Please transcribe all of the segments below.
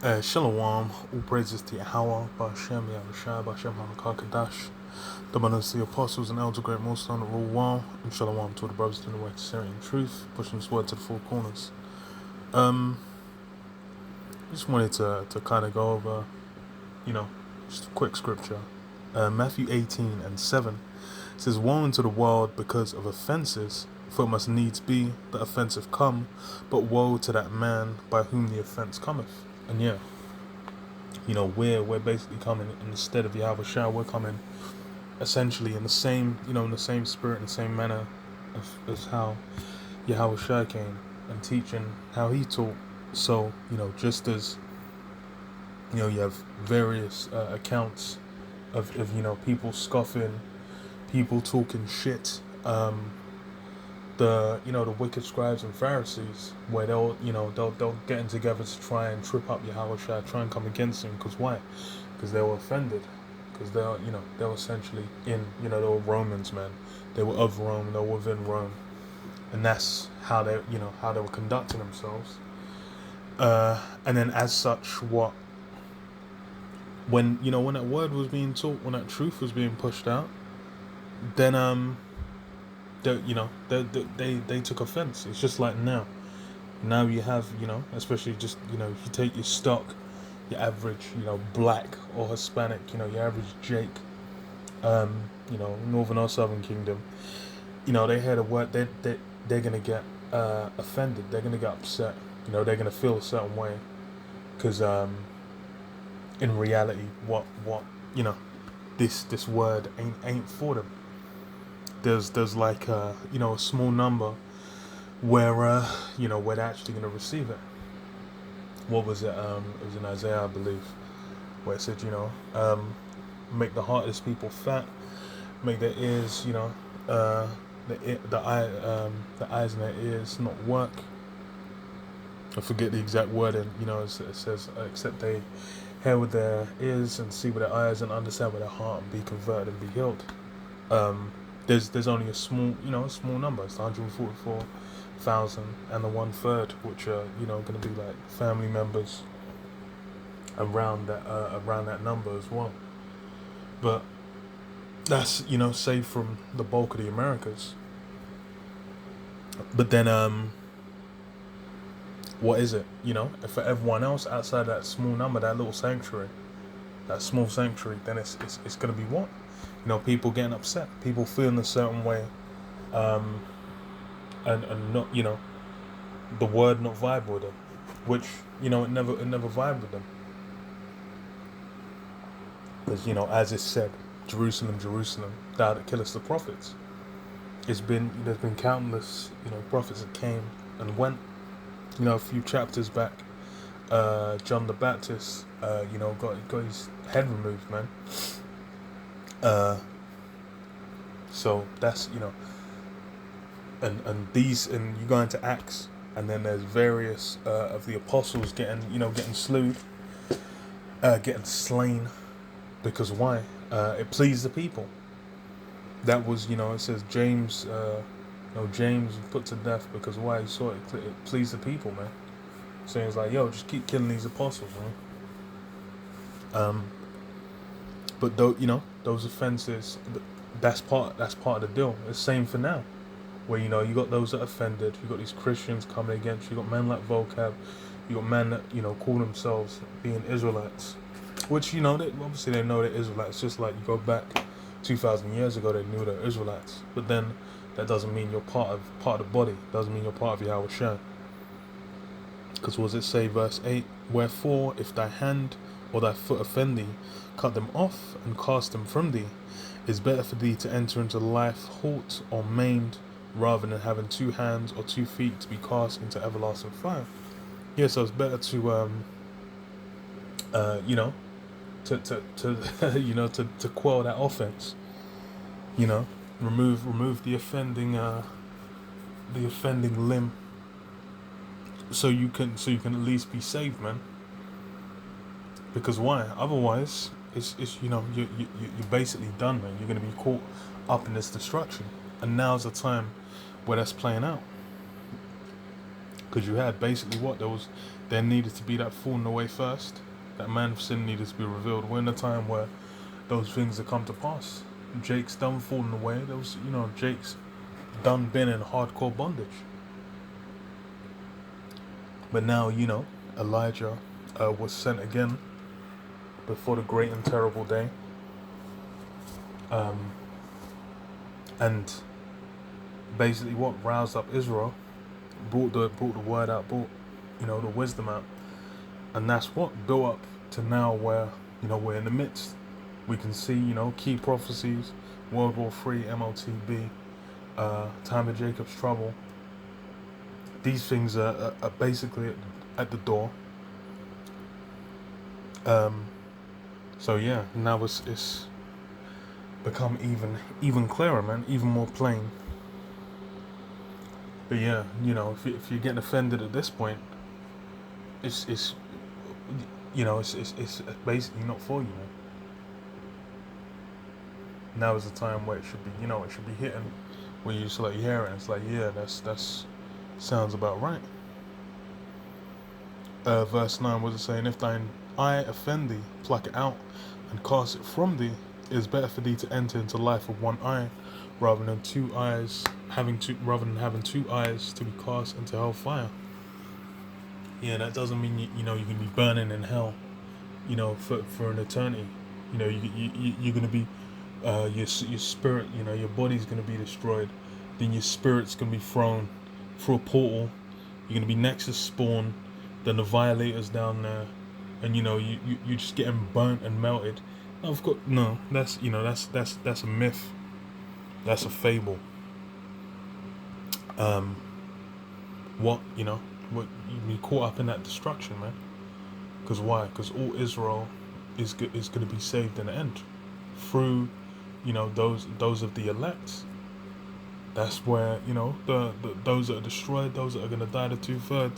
Shalom, all praises to Yahweh, Ba'Shem, Yahushua, Ba'Shem HaKadosh, the brothers, the apostles, and elder great most on the rule well, and Shalom to the brothers doing the way to Syrian truth, pushing this word to the four corners. Just wanted to kind of go over, just a quick scripture. Matthew 18:7 says, "Woe unto the world because of offences, for it must needs be that offensive come, but woe to that man by whom the offence cometh." And yeah, we're basically coming instead of Yahweh Shah, we're coming essentially in the same, in the same spirit, in the same manner as how Yahweh Shah came and teaching how he taught. So, just as, you have various accounts of people scoffing, people talking shit, the wicked scribes and Pharisees, where they'll getting together to try and trip up Yahweh Shai, try and come against him. Because why? Because they were offended. Because they were essentially they were Romans, man. They were of Rome. They were within Rome, and that's how they were conducting themselves. And then as such, when that word was being taught, when that truth was being pushed out, then they took offense. It's just like now you have, especially just, if you take your stock, your average, black or Hispanic, your average Jake, Northern or Southern Kingdom, they hear the word, they're gonna get offended, they're gonna get upset, they're gonna feel a certain way, because in reality, what this word ain't for them. There's like a small number where where they're actually going to receive it. What was it? It was in Isaiah, I believe, where it said, make the heart of this people fat, make their ears, the eyes and their ears not work. I forget the exact wording. It says, except they hear with their ears and see with their eyes and understand with their heart and be converted and be healed. There's only a small number. It's 144,000 and the 1/3, which are going to be like family members around that number as well. But that's saved from the bulk of the Americas. But then what is it? For everyone else outside that small number, that little sanctuary, that small sanctuary, then it's going to be what? People getting upset, people feeling a certain way, and not, the word not vibe with them, which, it never vibed with them. Because, as it's said, Jerusalem, Jerusalem, thou that killest the prophets. There's been countless, prophets that came and went. A few chapters back, John the Baptist, got his head removed, man. So that's and you go into Acts, and then there's various of the apostles getting slewed, getting slain, because why? It pleased the people. That was it says James, James was put to death because why? He saw it pleased the people, man. So it's like, yo, just keep killing these apostles, man. But those offenses, that's part of the deal. It's the same for now, where you got those that are offended, you got these Christians coming against you, got men like Vocab, you got men that call themselves being Israelites, which obviously they know they're Israelites. Just like you go back 2,000 years ago, they knew they're Israelites. But then that doesn't mean you're part of the body. Doesn't mean you're part of Yahweh Shai. Because what does it say, verse 8? Wherefore, if thy hand or thy foot offend thee, cut them off and cast them from thee. It's better for thee to enter into life halt or maimed, rather than having 2 hands or 2 feet to be cast into everlasting fire. Yeah, so it's better to to quell that offense. Remove the offending limb, so you can at least be saved, man. Because why? Otherwise, it's you're basically done, man. You're going to be caught up in this destruction, and now's the time where that's playing out. Because you had basically what? There was there needed to be that falling away first. That man of sin needed to be revealed. We're in a time where those things have come to pass. Jake's done falling away. There was, Jake's done been in hardcore bondage. But now, Elijah was sent again before the great and terrible day. And basically what roused up Israel, brought the word out, brought, the wisdom out. And that's what built up to now where, we're in the midst. We can see, key prophecies, World War III, MLTB, time of Jacob's trouble. These things are basically at the door. So yeah, now it's become even clearer, man, even more plain. But yeah, if you're getting offended at this point, it's basically not for you, man. Now is the time where it should be, it should be hitting, where you just like hear it, and it's like, yeah, that's sounds about right. Verse 9 was it saying, if thine eye offend thee, pluck it out and cast it from thee. It is better for thee to enter into life with one eye, rather than having two eyes to be cast into hellfire. Yeah, that doesn't mean you can be burning in hell, for an eternity. You're gonna be, your spirit, your body's gonna be destroyed. Then your spirit's gonna be thrown through a portal. You're gonna be next to spawn. Then the violators down there, and you're just getting burnt and melted. Of course, no, that's a myth. That's a fable. What you be caught up in that destruction, man? Because why? Because all Israel is going to be saved in the end through, those of the elect. That's where the those that are destroyed, those that are going to die, the 2/3,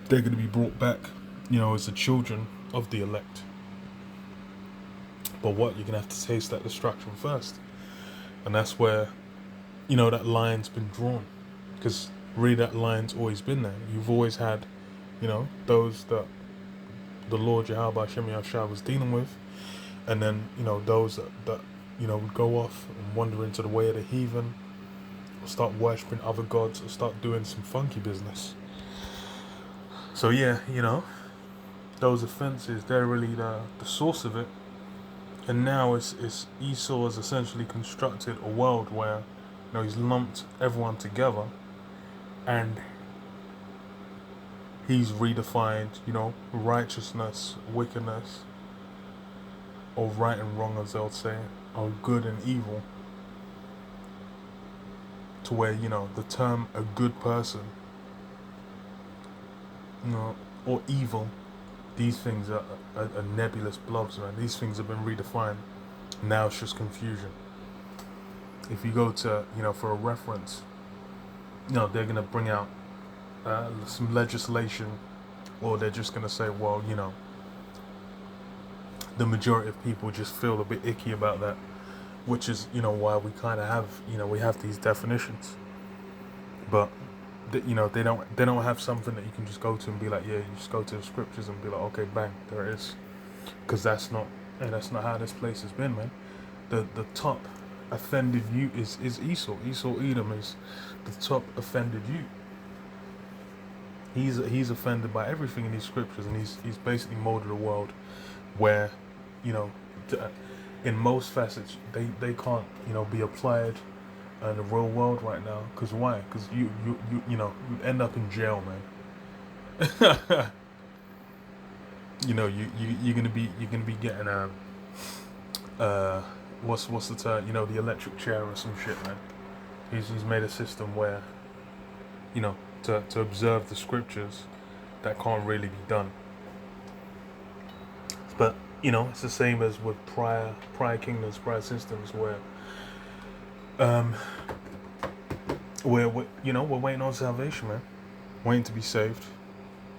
they're going to be brought back, as the children of the elect. But what? You're going to have to taste that destruction first. And that's where, that line's been drawn. Because really that line's always been there. You've always had, those that the Lord Yahweh Shem Yahshua was dealing with. And then, those that would go off and wander into the way of the heathen, or start worshipping other gods, or start doing some funky business. So yeah, those offences, they're really the source of it. And now it's Esau has essentially constructed a world where he's lumped everyone together, and he's redefined righteousness, wickedness, or right and wrong, as they'll say, or good and evil, to where the term a good person or evil, these things are nebulous blobs, man. These things have been redefined. Now it's just confusion. If you go to, for a reference, they're going to bring out some legislation, or they're just going to say, well, the majority of people just feel a bit icky about that, which is, why we kind of have, we have these definitions. But they don't have something that you can just go to and be like, yeah, you just go to the scriptures and be like, okay, bang, there it is. Because that's not how this place has been, man. The top offended youth is Esau. Edom is the top offended youth. He's offended by everything in these scriptures, and he's basically molded a world where, in most facets they can't be applied in the real world right now. Because why? Because you end up in jail, man. You're gonna be getting what's the term? The electric chair or some shit, man. He's made a system where to observe the scriptures that can't really be done. But it's the same as with prior kingdoms, prior systems, where we're waiting on salvation, man, waiting to be saved.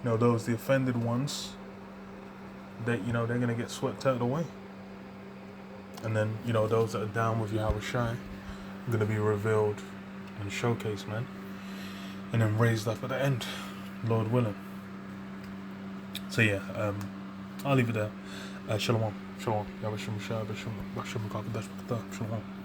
Those the offended ones, they're gonna get swept out of the way, and then those that are down with Yahweh Shai are gonna be revealed and showcased, man, and then raised up at the end, Lord willing. So yeah, I'll leave it there. Shalom, shalom. Yabashim Shah, Bashim Kakadash Shalom.